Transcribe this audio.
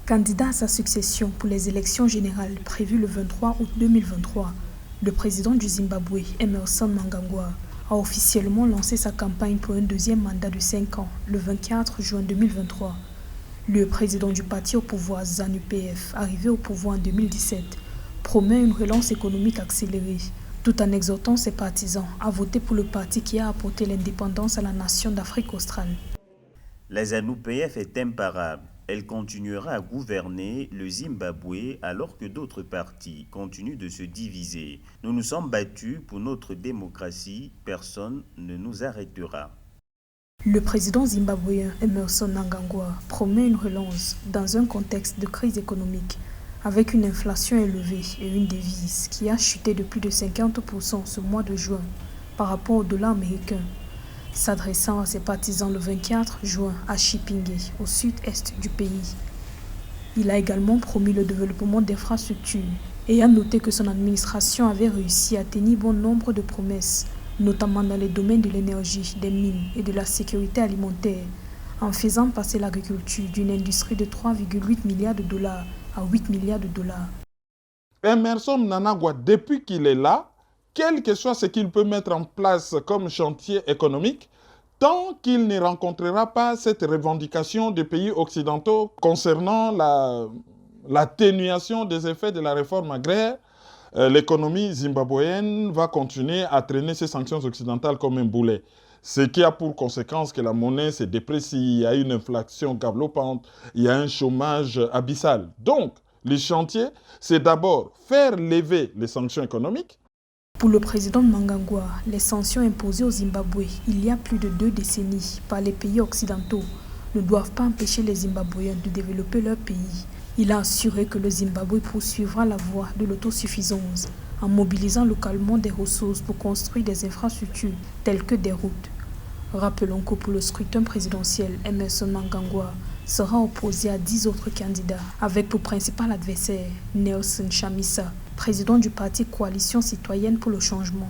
Candidat à sa succession pour les élections générales prévues le 23 août 2023, le président du Zimbabwe, Emmerson Mnangagwa, a officiellement lancé sa campagne pour un deuxième mandat de 5 ans le 24 juin 2023. Le président du parti au pouvoir, ZANU-PF, arrivé au pouvoir en 2017, promet une relance économique accélérée, tout en exhortant ses partisans à voter pour le parti qui a apporté l'indépendance à la nation d'Afrique australe. La ZANU-PF est imparable. Elle continuera à gouverner le Zimbabwe alors que d'autres partis continuent de se diviser. Nous nous sommes battus pour notre démocratie, personne ne nous arrêtera. Le président zimbabwéen Emmerson Mnangagwa promet une relance dans un contexte de crise économique, avec une inflation élevée et une devise qui a chuté de plus de 50% ce mois de juin par rapport au dollar américain. S'adressant à ses partisans le 24 juin à Chipinge, au sud-est du pays. Il a également promis le développement d'infrastructures et a noté que son administration avait réussi à tenir bon nombre de promesses, notamment dans les domaines de l'énergie, des mines et de la sécurité alimentaire, en faisant passer l'agriculture d'une industrie de 3,8 milliards de dollars à 8 milliards de dollars. Emmerson Mnangagwa, depuis qu'il est là, quel que soit ce qu'il peut mettre en place comme chantier économique, tant qu'il ne rencontrera pas cette revendication des pays occidentaux concernant l'atténuation des effets de la réforme agraire, l'économie zimbabwéenne va continuer à traîner ces sanctions occidentales comme un boulet. Ce qui a pour conséquence que la monnaie se déprécie, il y a une inflation galopante, il y a un chômage abyssal. Donc, le chantier, c'est d'abord faire lever les sanctions économiques. Pour le président Mnangagwa, les sanctions imposées au Zimbabwe il y a plus de 2 décennies par les pays occidentaux ne doivent pas empêcher les Zimbabwéens de développer leur pays. Il a assuré que le Zimbabwe poursuivra la voie de l'autosuffisance en mobilisant localement des ressources pour construire des infrastructures telles que des routes. Rappelons que pour le scrutin présidentiel, Emmerson Mnangagwa sera opposé à 10 autres candidats, avec pour principal adversaire Nelson Chamisa, président du parti Coalition citoyenne pour le changement.